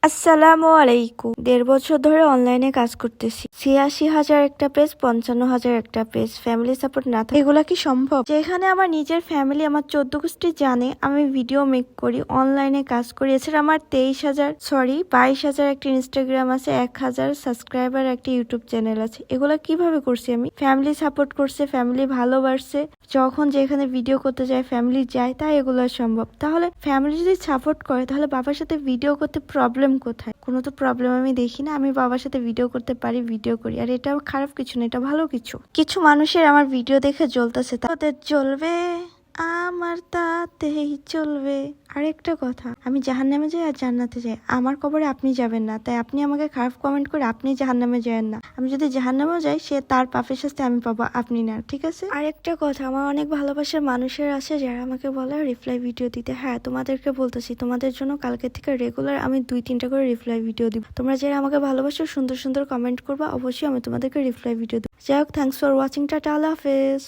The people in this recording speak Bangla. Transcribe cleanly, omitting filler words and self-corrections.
আসসালামু আলাইকুম। 1.5 বছর ধরে অনলাইনে কাজ করতেছি। 86,000 একটা পেজ, 55,000 একটা পেজ, ফ্যামিলি সাপোর্ট না থাকে এগুলা কি সম্ভব? যেখানে আমার নিজের ফ্যামিলি, আমার 14 গোষ্ঠী জানে আমি ভিডিও মেক করি, অনলাইনে কাজ করি। এছাড়া আমার 22,000 একটা ইনস্টাগ্রাম আছে, 1,000 সাবস্ক্রাইবার একটা ইউটিউব চ্যানেল আছে। এগুলা কিভাবে করছি আমি? ফ্যামিলি সাপোর্ট করছে, ফ্যামিলি ভালোবাসছে। যখন যেখানে ভিডিও করতে যায় ফ্যামিলি যায়, তাই এগুলো সম্ভব। তাহলে ফ্যামিলি যদি সাপোর্ট করে, তাহলে বাবার সাথে ভিডিও করতে প্রবলেম কোথায়? কোনো তো প্রবলেম আমি দেখি না। আমি বাবার সাথে ভিডিও করতে পারি, ভিডিও করি। আর এটা খারাপ কিছু না, এটা ভালো কিছু। কিছু মানুষের আমার ভিডিও দেখে জ্বলতেছে, তাদের জ্বলবে, আমার তাতেই চলবে। আরেকটা কথা, আমি জাহান্নামে যাই আর জান্নাতে যাই, আমার কবরে আপনি যাবেন না। তাই আপনি আমাকে খারাপ কমেন্ট করে আপনি জাহান্নামে যাবেন না। আমি যদি জাহান্নামেও যাই, সে তার পাপের শাস্তি আমি পাবো, আপনি না, ঠিক আছে? আরেকটা কথা, আমার অনেক ভালোবাসার মানুষের আছে যারা আমাকে বলে রিপ্লাই ভিডিও দিতে। হ্যাঁ, তোমাদেরকে বলতেছি, তোমাদের জন্য কালকে থেকে রেগুলার আমি 2-3টা করে রিপ্লাই ভিডিও দিব। তোমরা যারা আমাকে ভালোবাসো, সুন্দর সুন্দর কমেন্ট করবা, অবশ্যই আমি তোমাদেরকে রিপ্লাই ভিডিও দিব। যাই হোক, থ্যাংকস ফর ওয়াচিং, টাটা, আল্লাহ হাফেজ।